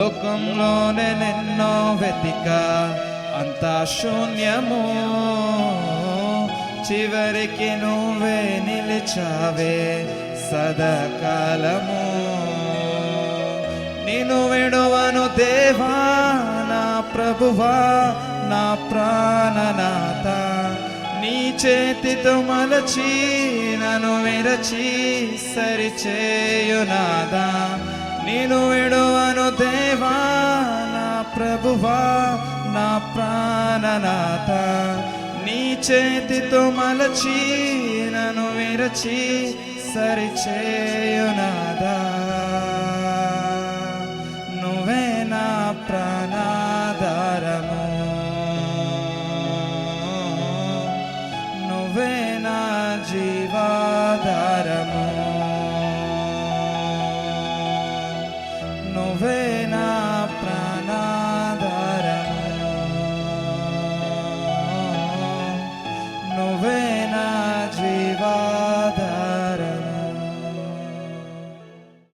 లోకంలోనే నిన్నో వెతిక అంతా శూన్యము, చివరికి నువ్వే నిలిచావే సదాకాలము. నిన్ను విడువను దేవా నా ప్రభువా నా ప్రాణనాథ, నీ చేతితో మలచి నన్ను విరచి సరిచేయునాదా. నిన్ను విడువను దేవా నా ప్రభువా నా ప్రాణనాథ, నీ చేతితో మలచి నన్ను విరచి సరిచేయునాదా.